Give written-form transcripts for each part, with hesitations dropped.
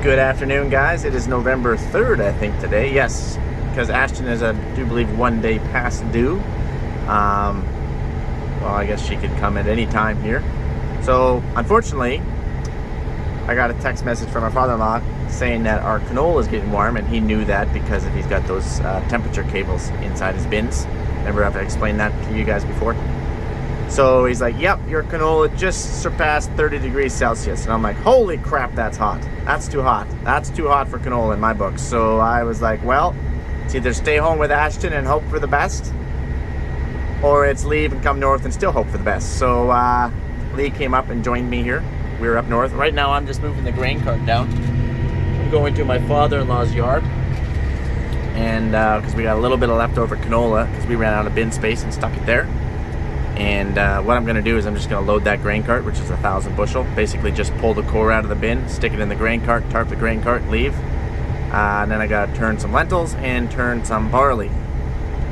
Good afternoon, guys. It is November 3rd, I think, today. Yes, because Ashtyn is, I do believe, 1 day past due. Well, I guess she could come at any time here. So, unfortunately, I got a text message from our father-in-law saying that our canola is getting warm, and he knew that because he's got those temperature cables inside his bins. Remember, I've explained that to you guys before. So he's like, yep, your canola just surpassed 30 degrees Celsius. And I'm like, holy crap, that's hot. That's too hot. That's too hot for canola in my book. So I was like, well, it's either stay home with Ashtyn and hope for the best, or it's leave and come north and still hope for the best. So Lee came up and joined me here. We were up north. Right now I'm just moving the grain cart down. I'm going to my father-in-law's yard. And because we got a little bit of leftover canola because we ran out of bin space and stuck it there. And what I'm going to do is I'm just going to load that grain cart, which is 1,000 bushel. Basically just pull the core out of the bin, stick it in the grain cart, tarp the grain cart, leave. And then I got to turn some lentils and turn some barley.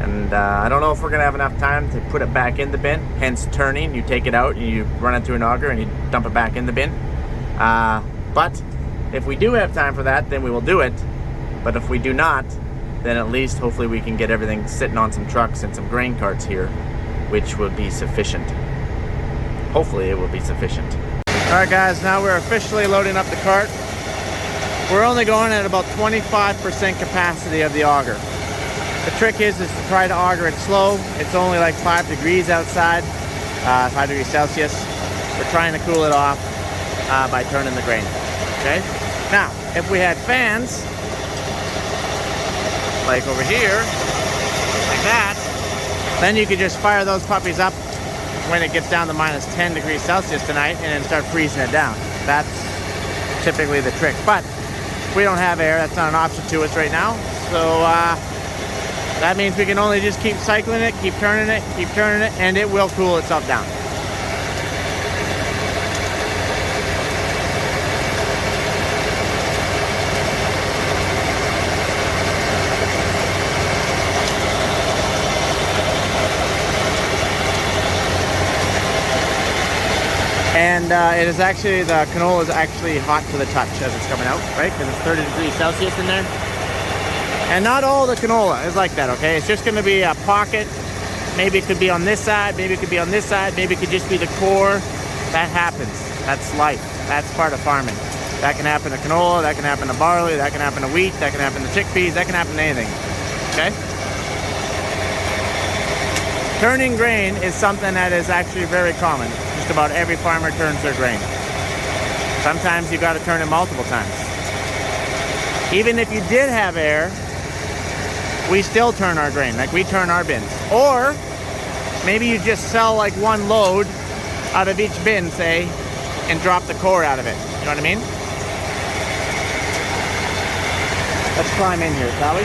And I don't know if we're going to have enough time to put it back in the bin, hence turning. You take it out and you run it through an auger and you dump it back in the bin. But if we do have time for that, then we will do it. But if we do not, then at least hopefully we can get everything sitting on some trucks and some grain carts here, which will be sufficient. Hopefully it will be sufficient. Alright guys, now we're officially loading up the cart. We're only going at about 25% capacity of the auger. The trick is to try to auger it slow. It's only like 5 degrees outside, 5 degrees Celsius. We're trying to cool it off by turning the grain. Okay? Now, if we had fans, like over here, like that, then you could just fire those puppies up when it gets down to minus 10 degrees Celsius tonight and then start freezing it down. That's typically the trick. But we don't have air. That's not an option to us right now. So that means we can only just keep cycling it, keep turning it, and it will cool itself down. And it is actually, the canola is actually hot to the touch as it's coming out, right? Because it's 30 degrees Celsius in there. And not all the canola is like that, okay? It's just going to be a pocket. Maybe it could be on this side, maybe it could be on this side, maybe it could just be the core. That happens. That's life. That's part of farming. That can happen to canola, that can happen to barley, that can happen to wheat, that can happen to chickpeas, that can happen to anything, okay? Turning grain is something that is actually very common. Just about every farmer turns their grain. Sometimes you got to turn it multiple times. Even if you did have air, we still turn our grain, like we turn our bins. Or maybe you just sell like one load out of each bin, say, and drop the core out of it. You know what I mean? Let's climb in here, shall we?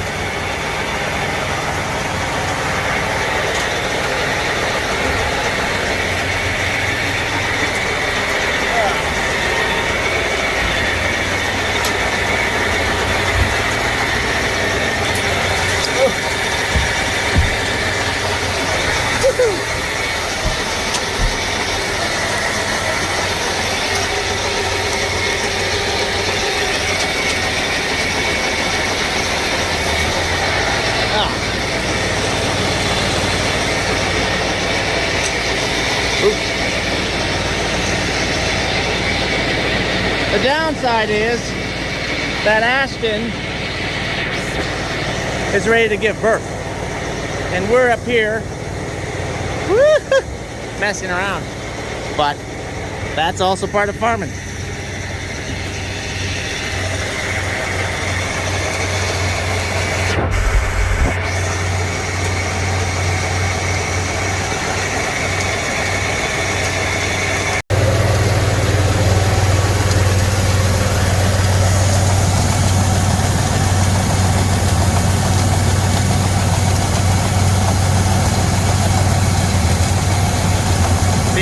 The downside is that Ashtyn is ready to give birth. And we're up here messing around. But that's also part of farming.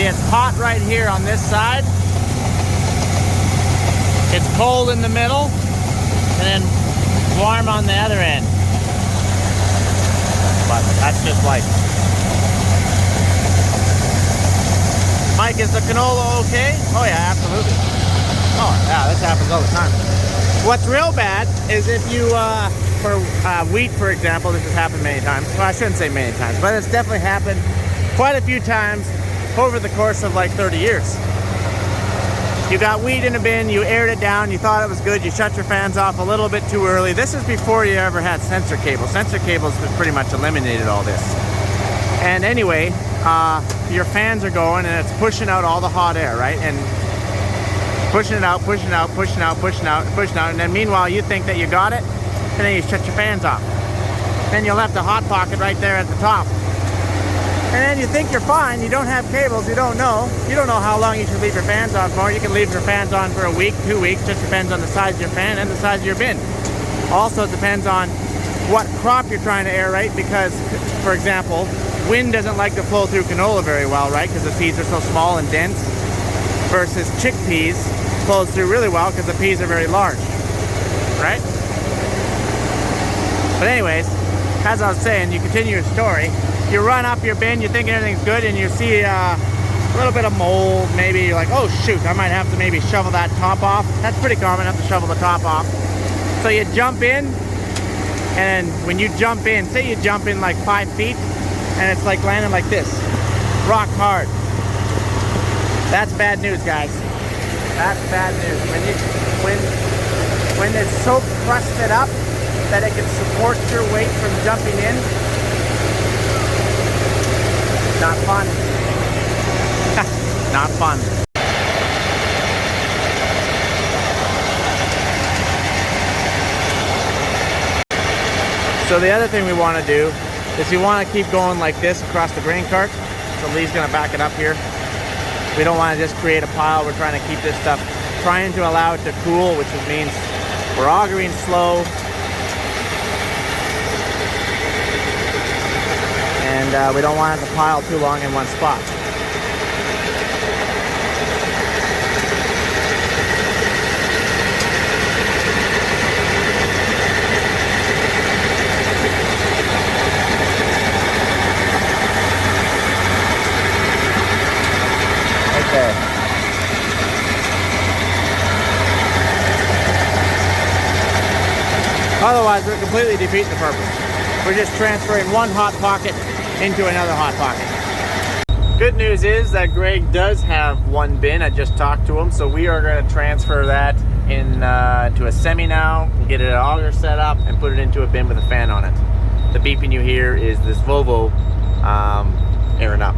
It's hot right here on this side. It's cold in the middle, and then warm on the other end. But that's just life. Mike, is the canola okay? Oh yeah, absolutely. Oh yeah, this happens all the time. What's real bad is if you, for wheat, for example, this has happened many times. Well, I shouldn't say many times, but it's definitely happened quite a few times over the course of like 30 years. You got wheat in a bin, you aired it down, you thought it was good, you shut your fans off a little bit too early. This is before you ever had sensor cables. Sensor cables have pretty much eliminated all this. And anyway, your fans are going and it's pushing out all the hot air, right? And pushing it out, pushing it out, pushing out, pushing out, pushing out. And then meanwhile, you think that you got it, and then you shut your fans off. Then you left a hot pocket right there at the top. And then you think you're fine, you don't have cables, you don't know how long you should leave your fans on for. You can leave your fans on for a week, 2 weeks, just depends on the size of your fan and the size of your bin. Also, it depends on what crop you're trying to aerate, because, for example, wind doesn't like to flow through canola very well, right? Because the seeds are so small and dense, versus chickpeas flows through really well because the peas are very large, right? But anyways, as I was saying, you continue your story. You run up your bin, you think everything's good, and you see a little bit of mold. Maybe you're like, oh shoot, I might have to maybe shovel that top off. That's pretty common, have to shovel the top off. So you jump in, and when you jump in, say you jump in like 5 feet, and it's like landing like this, rock hard. That's bad news, guys. That's bad news. When it's so crusted up that it can support your weight from jumping in, not fun. Not fun. So the other thing we want to do is we want to keep going like this across the grain cart. So Lee's going to back it up here. We don't want to just create a pile. We're trying to keep this stuff, trying to allow it to cool, which means we're augering slow. And we don't want it to pile too long in one spot. Okay. Otherwise, we're completely defeating the purpose. We're just transferring one hot pocket into another hot pocket. Good news is that Greg does have one bin. I just talked to him, so we are going to transfer that into a semi now, get an auger set up, and put it into a bin with a fan on it. The beeping you hear is this Volvo airing up.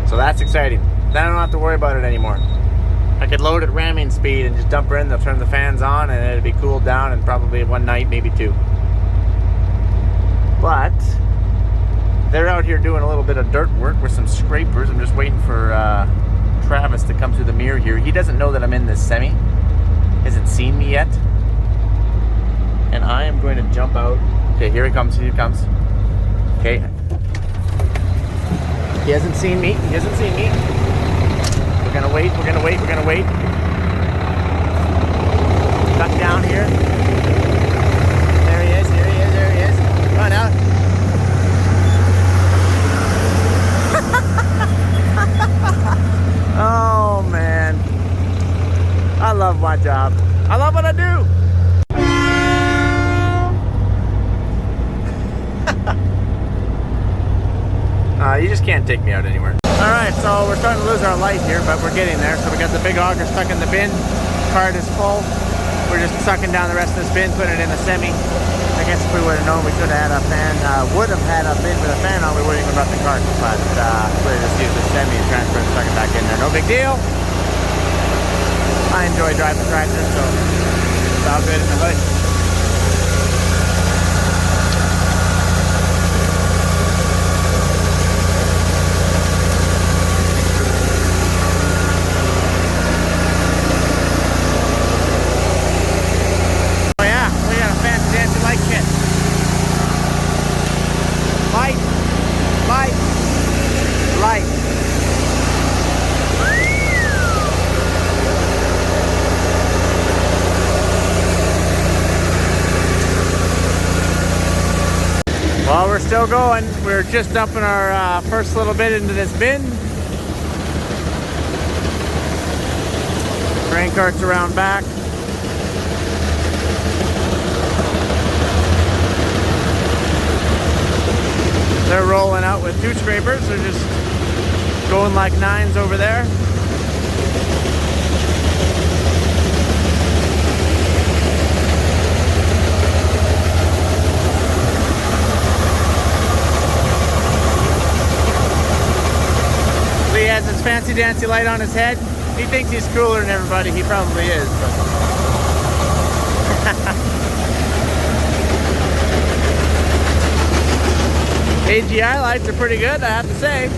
So that's exciting. Then I don't have to worry about it anymore. I could load at ramming speed and just dump her in, they'll turn the fans on, and it'll be cooled down in probably one night, maybe 2. But they're out here doing a little bit of dirt work with some scrapers. I'm just waiting for Travis to come through the mirror here. He doesn't know that I'm in this semi. Hasn't seen me yet. And I am going to jump out. Okay, here he comes, here he comes. Okay. He hasn't seen me, he hasn't seen me. We're gonna wait, we're gonna wait, we're gonna wait. Duck down here. There he is, there he is, there he is. Come on out. Oh man. I love my job. I love what I do. You just can't take me out anywhere. Alright, so we're starting to lose our light here, but we're getting there. So we got the big auger stuck in the bin. Cart is full. We're just sucking down the rest of this bin, putting it in the semi. I guess if we would have known we could have had a fan, would have had a bin with a fan on, we wouldn't even brought the cart. But we'll just use the semi and transfer it and stuck it back in there. No big deal. I enjoy driving tractors, so it's all good in the hood. Well, we're still going. We're just dumping our first little bit into this bin. Grain carts around back. They're rolling out with 2 scrapers. They're just going like 9s over there. Lee has his fancy dancy light on his head. He thinks he's cooler than everybody. He probably is. AGI lights are pretty good, I have to say.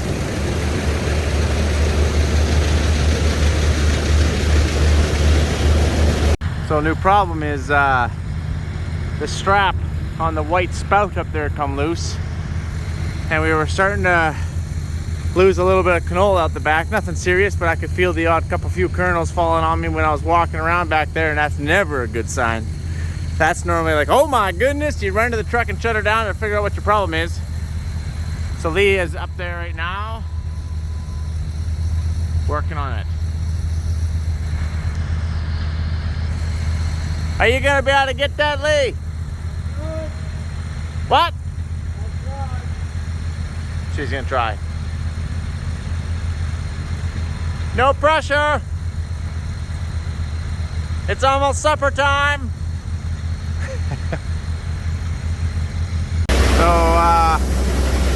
So new problem is the strap on the white spout up there come loose. And we were starting to lose a little bit of canola out the back. Nothing serious, but I could feel the odd few kernels falling on me when I was walking around back there, and that's never a good sign. That's normally like, oh my goodness, you run to the truck and shut her down and figure out what your problem is. So Lee is up there right now, working on it. Are you gonna be able to get that, Lee? Good. What? I'll try. She's gonna try. No pressure. It's almost supper time. So,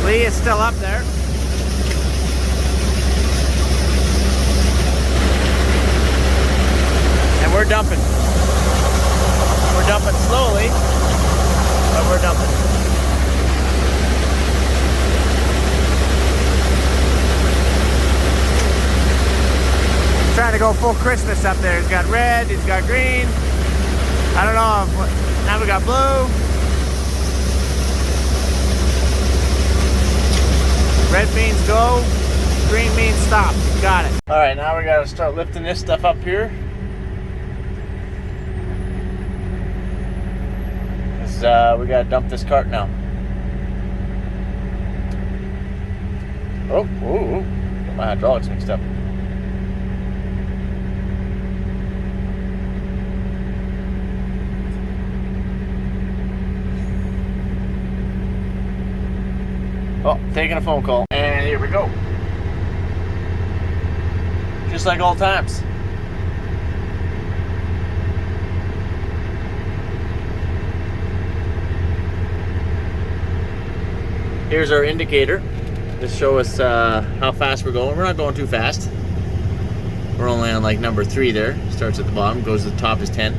Lee is still up there. And we're dumping. We're dumping slowly, but we're dumping. Trying to go full Christmas up there. He's got red, he's got green. I don't know if, now we got blue. Red means go, green means stop. Got it. All right, now we gotta start lifting this stuff up here. We gotta dump this cart now. Oh, got my hydraulics mixed up. Oh, taking a phone call. And here we go. Just like old times. Here's our indicator. This shows us how fast we're going. We're not going too fast. We're only on like number 3 there. Starts at the bottom, goes to the top is 10.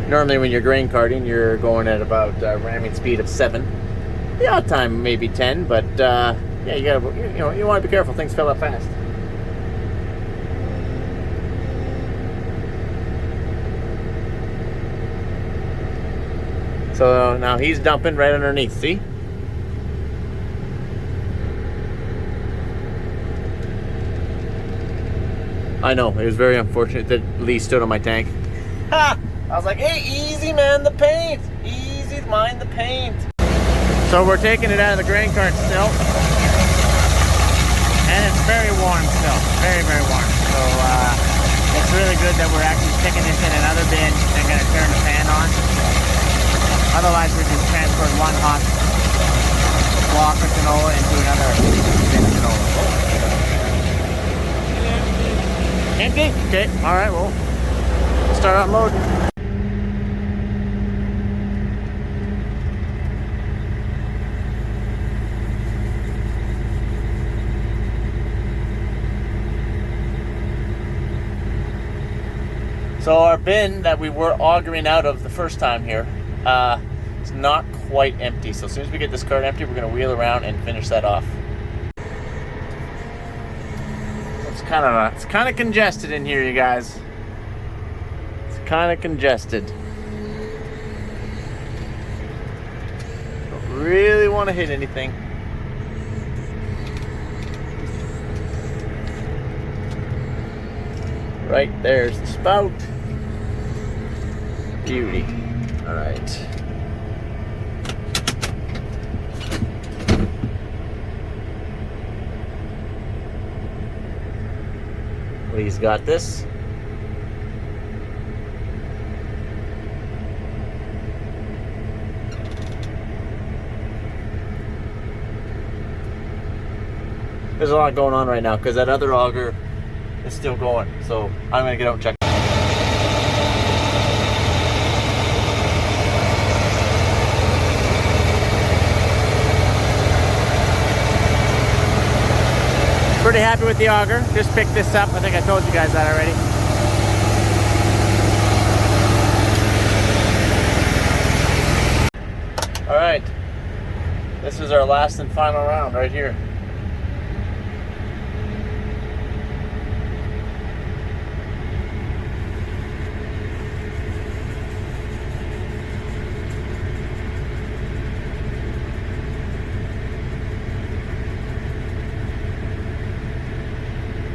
Normally when you're grain carting, you're going at about ramming speed of 7. The odd time maybe 10, but yeah, you gotta, you want to be careful. Things fill up fast. So now he's dumping right underneath. See? I know it was very unfortunate that Lee stood on my tank. Ha! I was like, hey, easy, man, the paint. Easy, mind the paint. So we're taking it out of the grain cart still. And it's very warm still. Very, very warm. So it's really good that we're actually sticking this in another bin and going to turn the fan on. Otherwise we just transferred one hot block of canola into another bin of canola. Empty? Okay, alright, well, start unloading. So our bin that we were augering out of the first time here is not quite empty. So as soon as we get this cart empty, we're going to wheel around and finish that off. It's kind of congested in here, you guys. It's kind of congested. Don't really want to hit anything. Right there's the spout. Beauty. All right. Lee's got this. There's a lot going on right now because that other auger is still going. So I'm gonna get out and check. Pretty happy with the auger. Just picked this up. I think I told you guys that already. All right, this is our last and final round right here.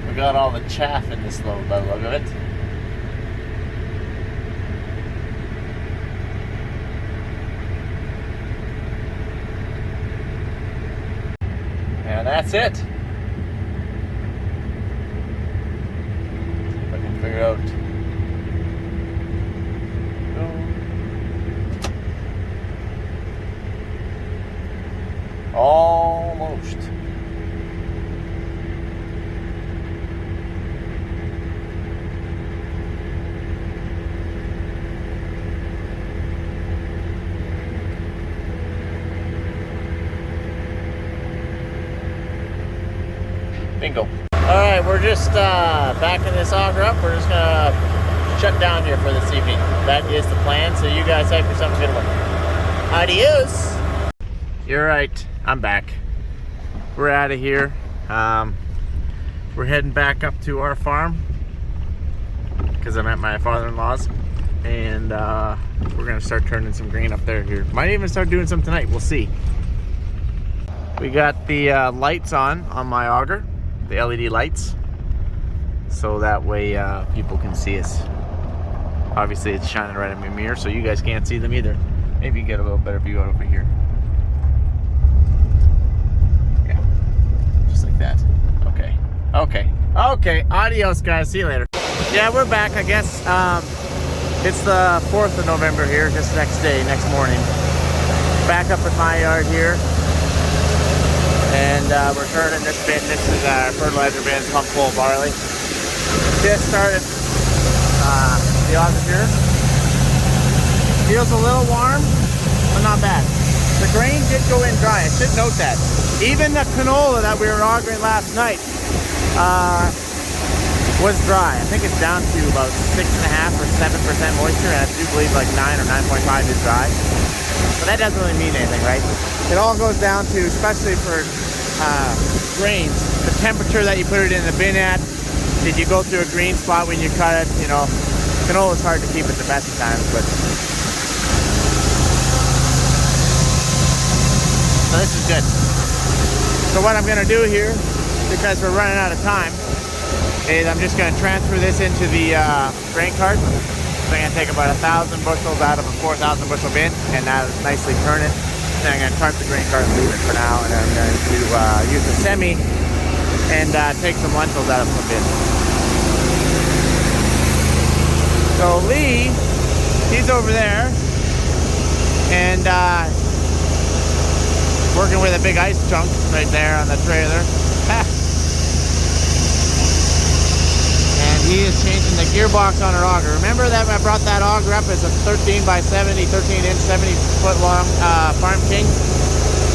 We got all the chaff in this load by the look of it. And that's it. See if I can figure out. Almost. Bingo. Alright, we're just backing this auger up. We're just gonna shut down here for this evening. That is the plan, so you guys have yourself a good one. Adios! You're right, I'm back. We're out of here. We're heading back up to our farm because I'm at my father-in-law's, and we're gonna start turning some grain up there here. Might even start doing some tonight, we'll see. We got the lights on my auger. The LED lights, so that way people can see us. Obviously it's shining right in my mirror, so you guys can't see them either. Maybe you get a little better view out over here. Yeah, just like that. Okay, adios guys, see you later. Yeah, we're back, I guess. It's the 4th of November here, just next morning. Back up at my yard here. And we're turning this bin. This is our fertilizer bin, pump full of barley. Just started the auger here. Feels a little warm, but not bad. The grain did go in dry. I should note that. Even the canola that we were augering last night was dry. I think it's down to about 6.5 or 7% moisture, and I do believe like 9 or 9.5 is dry. But that doesn't really mean anything, right? It all goes down to, especially for grains, the temperature that you put it in the bin at. Did you go through a green spot when you cut it? You know, canola is hard to keep at the best of times, but so this is good. So what I'm going to do here, because we're running out of time, is I'm just going to transfer this into the grain cart. So I'm going to take about 1,000 bushels out of a 4,000 bushel bin, and that'll nicely turn it. Then I'm going to cart the grain cart and leave it for now, and then I'm going to use the semi and take some lentils out of the bin. So Lee, he's over there, and working with a big ice chunk right there on the trailer. He is changing the gearbox on our auger. Remember that I brought that auger up as a 13 by 70, 13 inch, 70 foot long Farm King?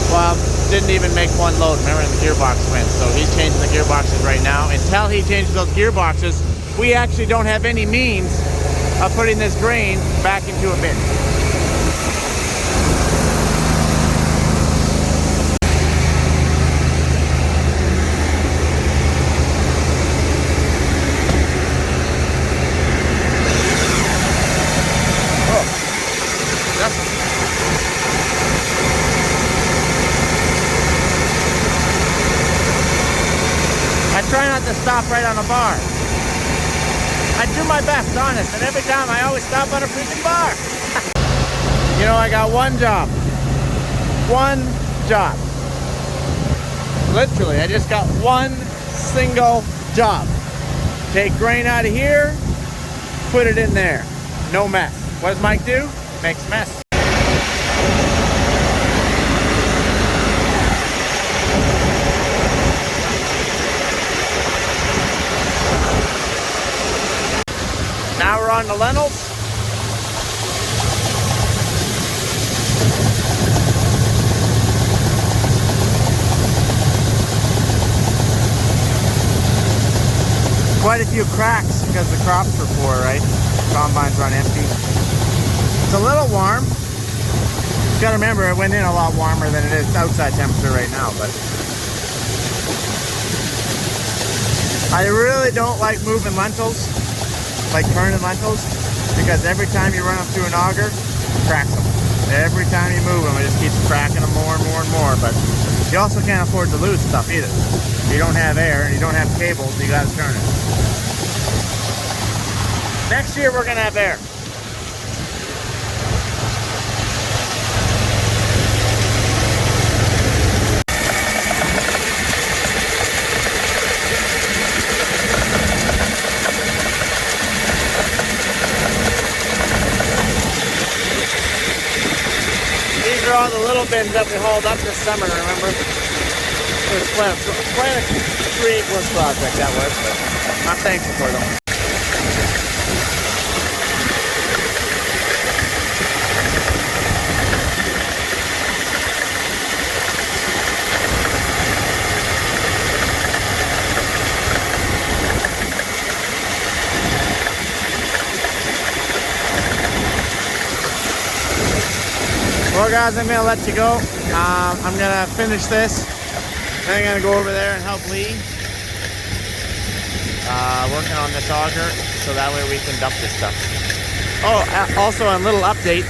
Well, didn't even make one load. Remember, the gearbox went. So he's changing the gearboxes right now. Until he changes those gearboxes, we actually don't have any means of putting this grain back into a bin. Try not to stop right on a bar. I do my best, honest, and every time I always stop on a freaking bar. You know, I got one job. One job. Literally, I just got one single job. Take grain out of here, put it in there. No mess. What does Mike do? Makes mess. Now we're on the lentils. Quite a few cracks because the crops were poor, right? Combines run empty. It's a little warm. You gotta remember, it went in a lot warmer than it is outside temperature right now, but I really don't like moving lentils, like turning lentils, because every time you run them through an auger, it cracks them. Every time you move them, it just keeps cracking them more and more and more, but you also can't afford to lose stuff either. You don't have air, and you don't have cables, you gotta turn it. Next year, we're gonna have air. These are all the little bins that we hauled up this summer, remember? It was quite a creative work project that was, but I'm thankful for them. Well guys, I'm going to let you go. I'm going to finish this. Then I'm going to go over there and help Lee. Working on this auger, so that way we can dump this stuff. Oh, also a little update.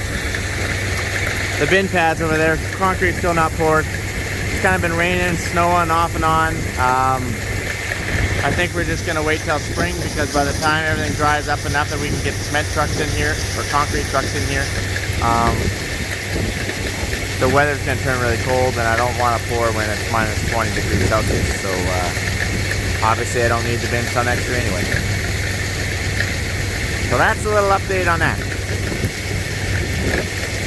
The bin pads over there, concrete's still not poured. It's kind of been raining, snowing off and on. I think we're just going to wait till spring, because by the time everything dries up enough that we can get cement trucks in here, or concrete trucks in here, the weather's going to turn really cold, and I don't want to pour when it's minus 20 degrees Celsius, so obviously I don't need the bin till next year anyway. So that's a little update on that.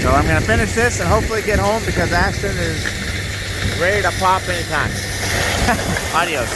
So I'm going to finish this and hopefully get home, because Ashtyn is ready to pop anytime. Adios.